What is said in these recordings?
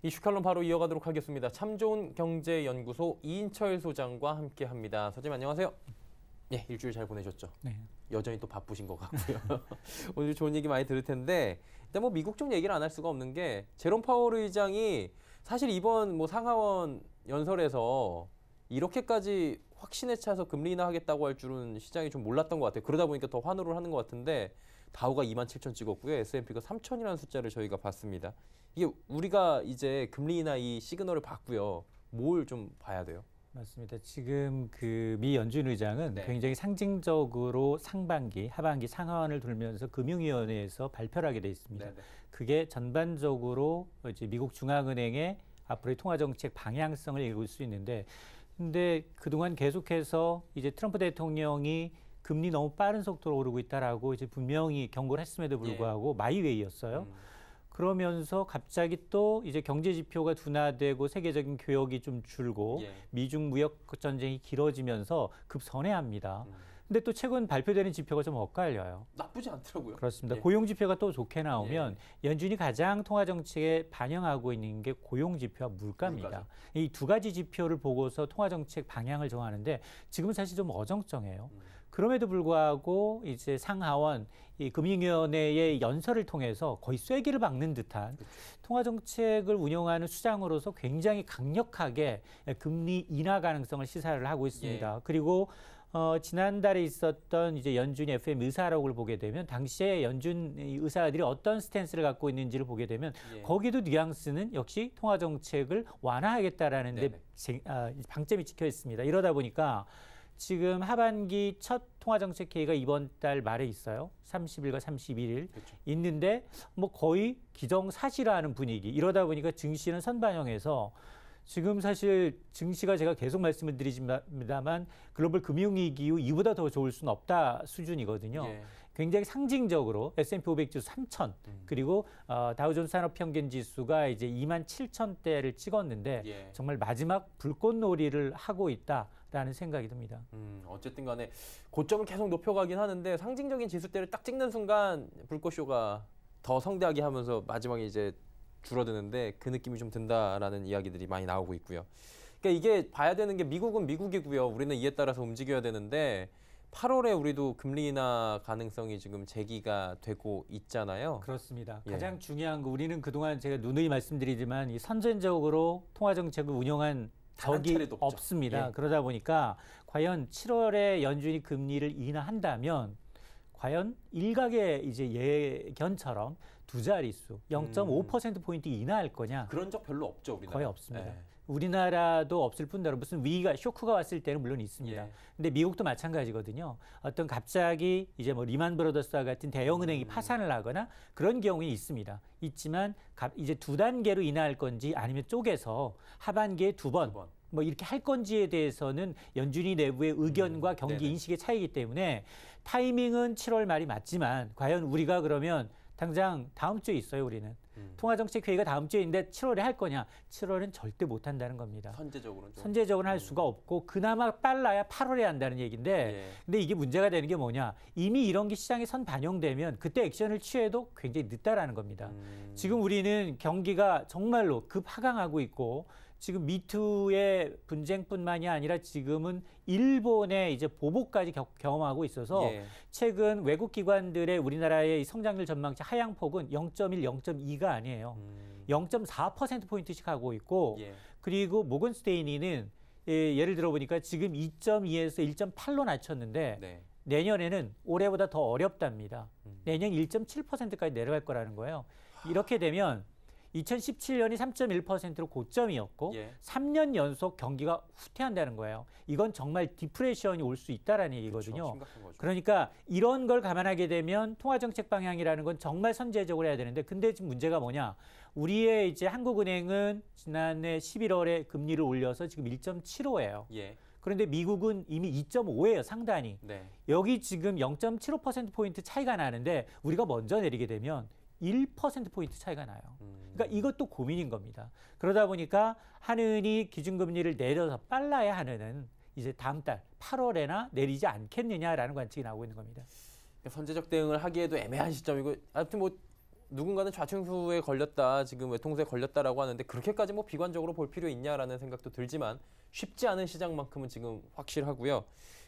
이슈 칼럼 바로 이어가도록 하겠습니다. 참 좋은 경제연구소 이인철 소장과 함께합니다. 소장님 안녕하세요. 네, 일주일 잘 보내셨죠? 네. 여전히 또 바쁘신 것 같고요. 오늘 좋은 얘기 많이 들을 텐데 일단 뭐 미국 쪽 얘기를 안 할 수가 없는 게 제롬 파월 의장이 사실 이번 뭐 상하원 연설에서 이렇게까지 확신에 차서 금리 인하하겠다고 할 줄은 시장이 좀 몰랐던 것 같아요. 그러다 보니까 더 환호를 하는 것 같은데 다우가 27,000 찍었고요. S&P가 3,000이라는 숫자를 저희가 봤습니다. 이게 우리가 이제 금리 인하 이 시그널을 봤고요. 뭘 좀 봐야 돼요? 맞습니다. 지금 그 미 연준 의장은 네. 굉장히 상징적으로 상반기, 하반기 상하원을 돌면서 금융위원회에서 발표를 하게 돼 있습니다. 네네. 그게 전반적으로 이제 미국 중앙은행의 앞으로의 통화정책 방향성을 읽을 수 있는데, 근데 그동안 계속해서 이제 트럼프 대통령이 금리 너무 빠른 속도로 오르고 있다라고 이제 분명히 경고를 했음에도 불구하고 마이웨이였어요. 그러면서 갑자기 또 이제 경제 지표가 둔화되고 세계적인 교역이 좀 줄고 미중 무역 전쟁이 길어지면서 급선회합니다. 근데 또 최근 발표되는 지표가 좀 엇갈려요. 나쁘지 않더라고요. 그렇습니다. 고용 지표가 또 좋게 나오면 연준이 가장 통화 정책에 반영하고 있는 게 고용 지표와 물가입니다. 이 두 가지 지표를 보고서 통화 정책 방향을 정하는데 지금은 사실 좀 어정쩡해요. 그럼에도 불구하고 이제 상하원 이 금융위원회의 연설을 통해서 거의 쐐기를 박는 듯한 통화 정책을 운영하는 수장으로서 굉장히 강력하게 금리 인하 가능성을 시사를 하고 있습니다. 그리고 지난달에 있었던 이제 연준이 FM 의사록을 보게 되면 당시에 연준 의사들이 어떤 스탠스를 갖고 있는지를 보게 되면 거기도 뉘앙스는 역시 통화 정책을 완화하겠다라는 데 방점이 찍혀 있습니다. 이러다 보니까 지금 하반기 첫 통화정책 회의가 이번 달 말에 있어요. 30일과 31일 있는데 뭐 거의 기정사실화하는 분위기. 이러다 보니까 증시는 선반영해서 지금 사실 증시가 제가 계속 말씀을 드리지만 글로벌 금융위기 이후 이보다 더 좋을 수는 없다 수준이거든요. 굉장히 상징적으로 S&P 500 지수 3,000 그리고 다우존스 산업평균지수가 이제 27,000대를 찍었는데 정말 마지막 불꽃놀이를 하고 있다라는 생각이 듭니다. 어쨌든 간에 고점을 계속 높여가긴 하는데 상징적인 지수대를 딱 찍는 순간 불꽃쇼가 더 성대하게 하면서 마지막에 이제 줄어드는데 그 느낌이 좀 든다라는 이야기들이 많이 나오고 있고요. 그러니까 이게 봐야 되는 게 미국은 미국이고요. 우리는 이에 따라서 움직여야 되는데 8월에 우리도 금리 인하 가능성이 지금 제기가 되고 있잖아요. 그렇습니다. 가장 중요한 거 우리는 그동안 제가 누누이 말씀드리지만 이 선전적으로 통화 정책을 운영한 적이 없습니다. 그러다 보니까 과연 7월에 연준이 금리를 인하한다면 과연 일각의 이제 예견처럼 두 자릿수 0.5%포인트 인하할 거냐? 그런 적 별로 없죠, 우리나라. 거의 없습니다. 우리나라도 없을 뿐더러 무슨 위기가 쇼크가 왔을 때는 물론 있습니다. 근데 미국도 마찬가지거든요. 어떤 갑자기 이제 뭐 리만 브러더스와 같은 대형 은행이 파산을 하거나 그런 경우에 있습니다. 있지만 이제 두 단계로 인하할 건지 아니면 쪼개서 하반기에 두 번 뭐 이렇게 할 건지에 대해서는 연준이 내부의 의견과 경기 인식의 차이기 때문에 타이밍은 7월 말이 맞지만 과연 우리가 그러면 당장 다음 주에 있어요, 우리는. 통화정책 회의가 다음 주에 있는데 7월에 할 거냐? 7월은 절대 못 한다는 겁니다. 선제적으로는 할 수가 없고 그나마 빨라야 8월에 한다는 얘기인데 근데 이게 문제가 되는 게 뭐냐? 이미 이런 게 시장에 선 반영되면 그때 액션을 취해도 굉장히 늦다라는 겁니다. 지금 우리는 경기가 정말로 급하강하고 있고 지금 미투의 분쟁뿐만이 아니라 지금은 일본의 이제 보복까지 경험하고 있어서 최근 외국 기관들의 우리나라의 성장률 전망치 하향폭은 0.1, 0.2가 아니에요. 0.4%포인트씩 하고 있고 그리고 모건 스테이니는 예를 들어 보니까 지금 2.2에서 1.8로 낮췄는데 내년에는 올해보다 더 어렵답니다. 내년 1.7%까지 내려갈 거라는 거예요. 이렇게 되면 2017년이 3.1%로 고점이었고 3년 연속 경기가 후퇴한다는 거예요. 이건 정말 디프레션이 올 수 있다라는 얘기거든요. 그러니까 이런 걸 감안하게 되면 통화정책 방향이라는 건 정말 선제적으로 해야 되는데 근데 지금 문제가 뭐냐? 우리의 이제 한국은행은 지난해 11월에 금리를 올려서 지금 1.75예요. 그런데 미국은 이미 2.5예요, 상단이. 여기 지금 0.75%포인트 차이가 나는데 우리가 먼저 내리게 되면 1%포인트 차이가 나요. 그러니까 이것도 고민인 겁니다. 그러다 보니까 한은이 기준금리를 내려서 빨라야 한은은 이제 다음 달 8월에나 내리지 않겠느냐라는 관측이 나오고 있는 겁니다. 선제적 대응을 하기에도 애매한 시점이고 아무튼 뭐 누군가는 좌충수에 걸렸다, 지금 외통수에 걸렸다라고 하는데 그렇게까지 뭐 비관적으로 볼 필요 있냐라는 생각도 들지만 쉽지 않은 시장만큼은 지금 확실하고요.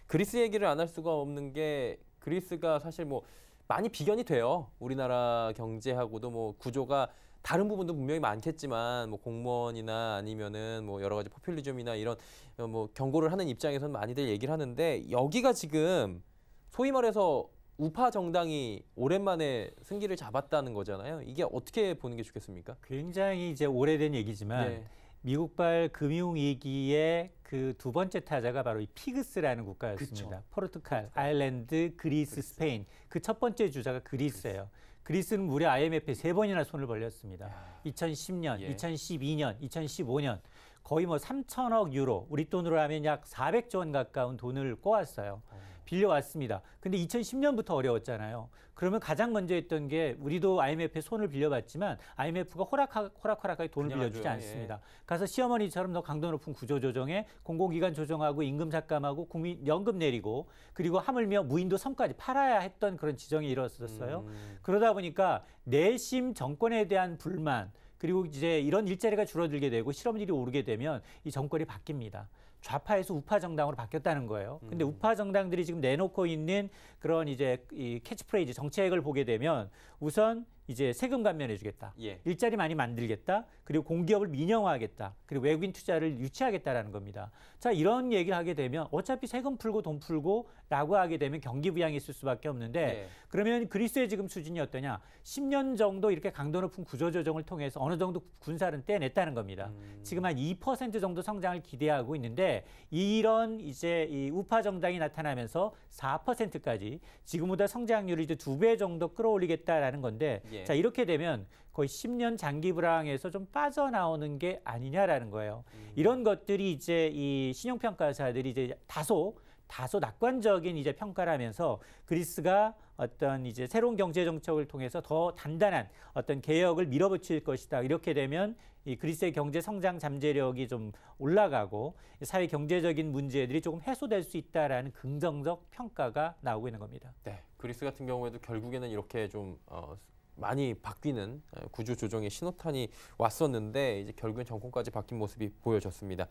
그리스 얘기를 안 할 수가 없는 게 그리스가 사실 뭐 많이 비견이 돼요. 우리나라 경제하고도 뭐 구조가 다른 부분도 분명히 많겠지만 뭐 공무원이나 아니면은 뭐 여러 가지 포퓰리즘이나 이런 뭐 경고를 하는 입장에서는 많이들 얘기를 하는데 여기가 지금 소위 말해서 우파 정당이 오랜만에 승기를 잡았다는 거잖아요. 이게 어떻게 보는 게 좋겠습니까? 굉장히 이제 오래된 얘기지만 예. 미국발 금융위기의 그 두 번째 타자가 바로 이 피그스라는 국가였습니다. 그쵸. 포르투갈, 아일랜드, 그리스, 스페인. 그 첫 번째 주자가 그리스예요. 그리스는 무려 IMF에 3번이나 손을 벌렸습니다. 2010년, 예. 2012년, 2015년 거의 뭐 3천억 유로, 우리 돈으로 하면 약 400조 원 가까운 돈을 꼬았어요. 빌려왔습니다. 근데 2010년부터 어려웠잖아요. 그러면 가장 먼저 했던 게 우리도 IMF에 손을 빌려봤지만 IMF가 호락호락하게 돈을 빌려주지 않습니다. 가서 시어머니처럼 더 강도 높은 구조조정에 공공기관 조정하고 임금 삭감하고 국민연금 내리고 그리고 하물며 무인도 섬까지 팔아야 했던 그런 지정이 이루어졌어요. 그러다 보니까 내심 정권에 대한 불만 그리고 이제 이런 일자리가 줄어들게 되고 실업률이 오르게 되면 이 정권이 바뀝니다. 좌파에서 우파 정당으로 바뀌었다는 거예요. 근데 우파 정당들이 지금 내놓고 있는 그런 이제 이 캐치프레이즈 정책을 보게 되면 우선 이제 세금 감면해주겠다. 예. 일자리 많이 만들겠다. 그리고 공기업을 민영화하겠다. 그리고 외국인 투자를 유치하겠다라는 겁니다. 자, 이런 얘기를 하게 되면 어차피 세금 풀고 돈 풀고라고 하게 되면 경기 부양이 있을 수밖에 없는데 예. 그러면 그리스의 지금 수준이 어떠냐? 10년 정도 이렇게 강도 높은 구조조정을 통해서 어느 정도 군사는 떼냈다는 겁니다. 지금 한 2% 정도 성장을 기대하고 있는데 이런 이제 이 우파 정당이 나타나면서 4%까지 지금보다 성장률을 이제 2배 정도 끌어올리겠다라는 건데 예. 자, 이렇게 되면 거의 10년 장기 불황에서 좀 빠져나오는 게 아니냐라는 거예요. 이런 것들이 이제 이 신용평가사들이 이제 다소 낙관적인 이제 평가를 하면서 그리스가 어떤 이제 새로운 경제 정책을 통해서 더 단단한 어떤 개혁을 밀어붙일 것이다. 이렇게 되면 이 그리스의 경제 성장 잠재력이 좀 올라가고 사회 경제적인 문제들이 조금 해소될 수 있다라는 긍정적 평가가 나오고 있는 겁니다. 네, 그리스 같은 경우에도 결국에는 이렇게 좀 많이 바뀌는 구조 조정의 신호탄이 왔었는데 이제 결국엔 정권까지 바뀐 모습이 보여졌습니다.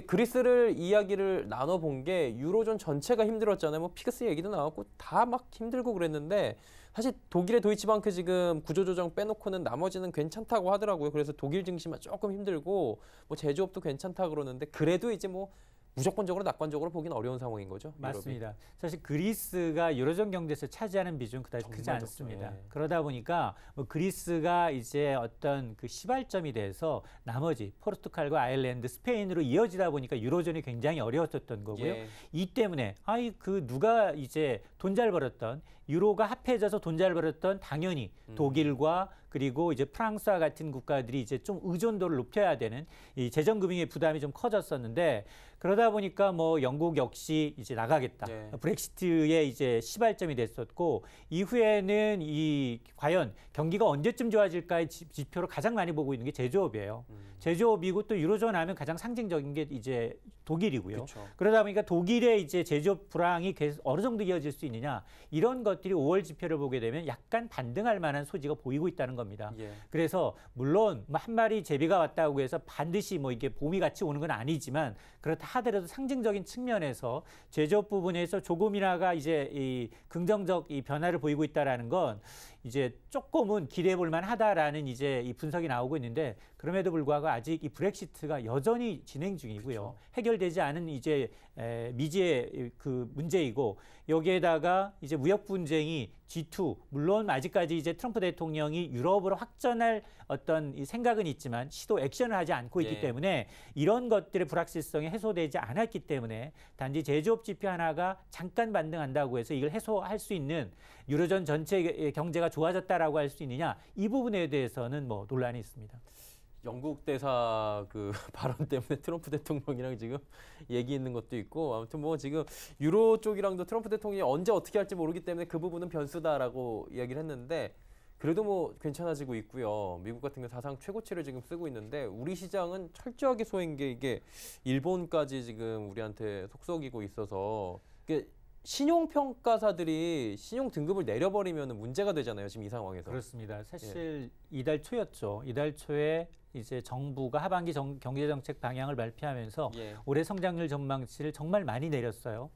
그리스를 이야기를 나눠본 게 유로존 전체가 힘들었잖아요. 뭐 피그스 얘기도 나왔고 다 막 힘들고 그랬는데 사실 독일의 도이치방크 지금 구조 조정 빼놓고는 나머지는 괜찮다고 하더라고요. 그래서 독일 증시만 조금 힘들고 뭐 제조업도 괜찮다 그러는데 그래도 이제 뭐 무조건적으로 낙관적으로 보기는 어려운 상황인 거죠. 맞습니다. 유럽이. 사실 그리스가 유로존 경제에서 차지하는 비중 그다지 크지 정말 않습니다. 적죠. 예. 그러다 보니까 뭐 그리스가 이제 어떤 그 시발점이 돼서 나머지 포르투갈과 아일랜드, 스페인으로 이어지다 보니까 유로존이 굉장히 어려웠었던 거고요. 예. 이 때문에 그 누가 이제 돈 잘 벌었던 유로가 합해져서 돈 잘 벌었던 당연히 독일과 그리고 이제 프랑스와 같은 국가들이 이제 좀 의존도를 높여야 되는 이 재정금융의 부담이 좀 커졌었는데 그러다 보니까 뭐 영국 역시 이제 나가겠다. 네. 브렉시트의 이제 시발점이 됐었고 이후에는 이 과연 경기가 언제쯤 좋아질까의 지표로 가장 많이 보고 있는 게 제조업이에요. 제조업이고 또 유로존 하면 가장 상징적인 게 이제 독일이고요. 그쵸. 그러다 보니까 독일의 이제 제조업 불황이 계속 어느 정도 이어질 수 있느냐 이런 것들이 5월 지표를 보게 되면 약간 반등할 만한 소지가 보이고 있다는 겁니다. 예. 그래서 물론 뭐 한 마리 제비가 왔다고 해서 반드시 뭐 이게 봄이 같이 오는 건 아니지만 그렇다 하더라도 상징적인 측면에서 제조업 부분에서 조금이나가 이제 이 긍정적 이 변화를 보이고 있다라는 건 이제 조금은 기대해 볼 만하다라는 이제 이 분석이 나오고 있는데 그럼에도 불구하고 아직 이 브렉시트가 여전히 진행 중이고요. 그렇죠. 해결되지 않은 이제 미지의 그 문제이고 여기에다가 이제 무역 분쟁이 G2 물론 아직까지 이제 트럼프 대통령이 유럽으로 확전할 어떤 이 생각은 있지만 시도 액션을 하지 않고 있기 예. 때문에 이런 것들의 불확실성이 해소되지 않았기 때문에 단지 제조업 지표 하나가 잠깐 반등한다고 해서 이걸 해소할 수 있는 유로존 전체 경제가 좋아졌다라고 할 수 있느냐 이 부분에 대해서는 뭐 논란이 있습니다. 영국 대사 그 발언 때문에 트럼프 대통령이랑 지금 얘기 있는 것도 있고 아무튼 뭐 지금 유로 쪽이랑도 트럼프 대통령이 언제 어떻게 할지 모르기 때문에 그 부분은 변수다라고 이야기를 했는데 그래도 뭐 괜찮아지고 있고요. 미국 같은 경우 사상 최고치를 지금 쓰고 있는데 우리 시장은 철저하게 소인 게 이게 일본까지 지금 우리한테 속썩이고 있어서 이게 신용평가사들이 신용 등급을 내려버리면 문제가 되잖아요. 지금 이 상황에서. 그렇습니다. 사실 이달 초였죠. 이달 초에 이제 정부가 하반기 경제정책 방향을 발표하면서 올해 성장률 전망치를 정말 많이 내렸어요.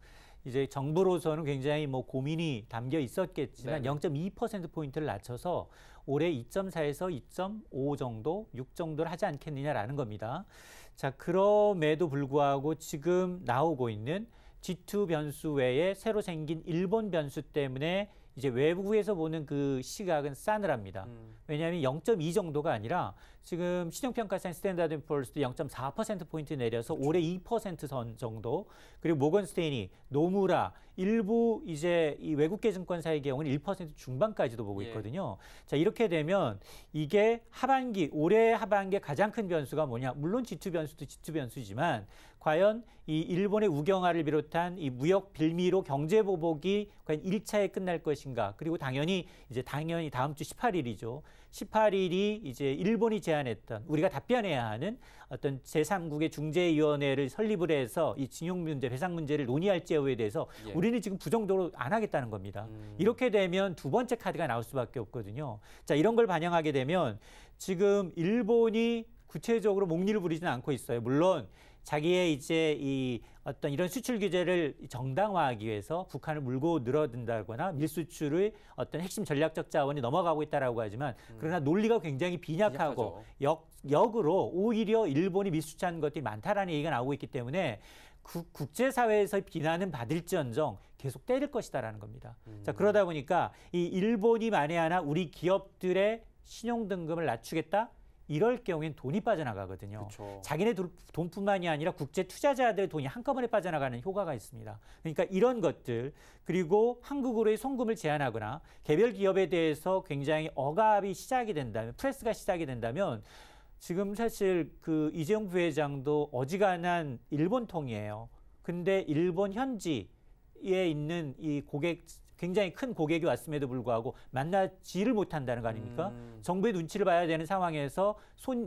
이제 정부로서는 굉장히 뭐 고민이 담겨 있었겠지만 0.2%포인트를 낮춰서 올해 2.4에서 2.5 정도, 6 정도를 하지 않겠느냐라는 겁니다. 자, 그럼에도 불구하고 지금 나오고 있는 G2 변수 외에 새로 생긴 일본 변수 때문에 이제 외부에서 보는 그 시각은 싸늘합니다. 왜냐하면 0.2 정도가 아니라 지금 신용평가사인 스탠다드 & 푸어스도 0.4%포인트 내려서 올해 2% 선 정도, 그리고 모건스테인이, 노무라, 일부 이제 이 외국계 증권사의 경우는 1% 중반까지도 보고 있거든요. 자, 이렇게 되면 이게 하반기, 올해 하반기에 가장 큰 변수가 뭐냐? 물론 G2 변수도 G2 변수지만 과연 이 일본의 우경화를 비롯한 이 무역 빌미로 경제 보복이 과연 1차에 끝날 것인가? 그리고 당연히 다음 주 18일이죠. 18일이 이제 일본이 제안했던, 우리가 답변해야 하는 어떤 제3국의 중재위원회를 설립을 해서 이 징용 문제, 배상 문제를 논의할지 여부에 대해서 우리는 지금 부정적으로 안 하겠다는 겁니다. 이렇게 되면 두 번째 카드가 나올 수밖에 없거든요. 자, 이런 걸 반영하게 되면 지금 일본이 구체적으로 목리를 부리지는 않고 있어요. 물론 자기의 이제 이 어떤 이런 수출 규제를 정당화하기 위해서 북한을 물고 늘어든다거나 밀수출의 어떤 핵심 전략적 자원이 넘어가고 있다라고 하지만 그러나 논리가 굉장히 빈약하고 역으로 오히려 일본이 밀수출한 것들이 많다라는 얘기가 나오고 있기 때문에 국제사회에서 비난은 받을지언정 계속 때릴 것이다라는 겁니다. 자, 그러다 보니까 이 일본이 만에 하나 우리 기업들의 신용 등급을 낮추겠다? 이럴 경우엔 돈이 빠져나가거든요. 그쵸. 자기네 돈뿐만이 아니라 국제 투자자들의 돈이 한꺼번에 빠져나가는 효과가 있습니다. 그러니까 이런 것들, 그리고 한국으로의 송금을 제한하거나 개별 기업에 대해서 굉장히 억압이 시작이 된다면, 프레스가 시작이 된다면 지금 사실 그 이재용 부회장도 어지간한 일본 통이에요. 근데 일본 현지에 있는 이 굉장히 큰 고객이 왔음에도 불구하고 만나지를 못한다는 거 아닙니까? 정부의 눈치를 봐야 되는 상황에서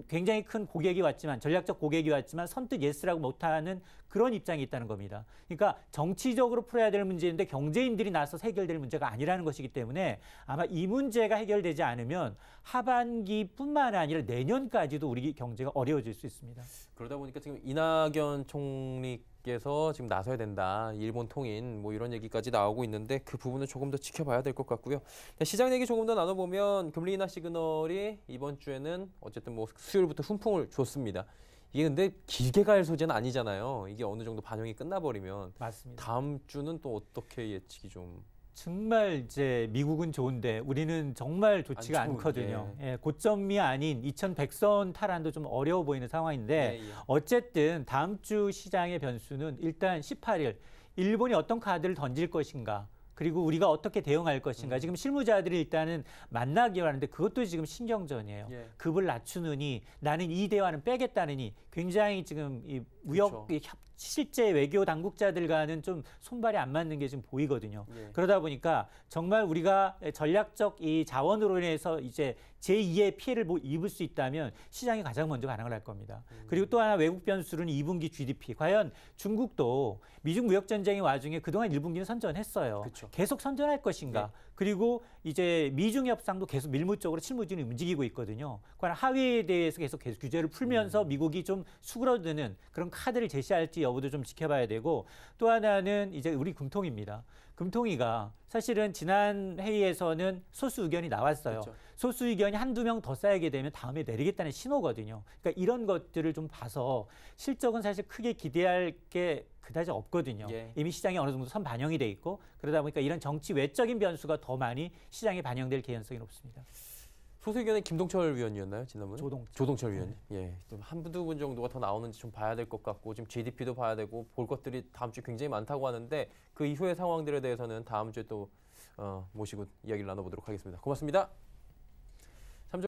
굉장히 큰 고객이 왔지만, 전략적 고객이 왔지만 선뜻 예스라고 못하는 그런 입장이 있다는 겁니다. 그러니까 정치적으로 풀어야 될 문제인데 경제인들이 나서서 해결될 문제가 아니라는 것이기 때문에 아마 이 문제가 해결되지 않으면 하반기뿐만 아니라 내년까지도 우리 경제가 어려워질 수 있습니다. 그러다 보니까 지금 이낙연 총리께서 지금 나서야 된다. 일본 통인 뭐 이런 얘기까지 나오고 있는데 그 부분은 조금 더 지켜봐야 될 것 같고요. 시장 얘기 조금 더 나눠보면 금리 인하 시그널이 이번 주에는 어쨌든 뭐 수요일부터 훈풍을 줬습니다. 이게 근데 길게 갈 소재는 아니잖아요. 이게 어느 정도 반영이 끝나버리면. 맞습니다. 다음 주는 또 어떻게 예측이 좀. 정말 이제 미국은 좋은데 우리는 정말 좋지가 않거든요. 고점이 아닌 2100선 탈환도 좀 어려워 보이는 상황인데 어쨌든 다음 주 시장의 변수는 일단 18일 일본이 어떤 카드를 던질 것인가, 그리고 우리가 어떻게 대응할 것인가. 지금 실무자들이 일단은 만나기로 하는데 그것도 지금 신경전이에요. 급을 낮추느니 나는 이 대화는 빼겠다느니 굉장히 지금 이 무역 실제 외교 당국자들과는 좀 손발이 안 맞는 게 지금 보이거든요. 그러다 보니까 정말 우리가 전략적 이 자원으로 인해서 이제 제2의 피해를 입을 수 있다면 시장이 가장 먼저 반응을 할 겁니다. 그리고 또 하나 외국 변수는 2분기 GDP. 과연 중국도 미중 무역 전쟁의 와중에 그동안 1분기는 선전했어요. 그쵸. 계속 선전할 것인가. 그리고 이제 미중 협상도 계속 밀무적으로 실무진이 움직이고 있거든요. 과연 하위에 대해서 계속 규제를 풀면서 미국이 좀 수그러드는 그런 카드를 제시할지 여부도 좀 지켜봐야 되고, 또 하나는 이제 우리 금통위입니다. 금통위가 사실은 지난 회의에서는 소수 의견이 나왔어요. 그렇죠. 소수 의견이 한두 명 더 쌓이게 되면 다음에 내리겠다는 신호거든요. 그러니까 이런 것들을 좀 봐서 실적은 사실 크게 기대할 게 그다지 없거든요. 이미 시장에 어느 정도 선 반영이 돼 있고, 그러다 보니까 이런 정치 외적인 변수가 더 많이 시장에 반영될 개연성이 높습니다. 소수 의견은 김동철 위원이었나요, 지난번에? 조동철 위원. 좀 한두 분 정도가 더 나오는지 좀 봐야 될 것 같고, 지금 GDP도 봐야 되고 볼 것들이 다음 주 굉장히 많다고 하는데 그 이후의 상황들에 대해서는 다음 주에 또 모시고 이야기를 나눠보도록 하겠습니다. 고맙습니다. 3주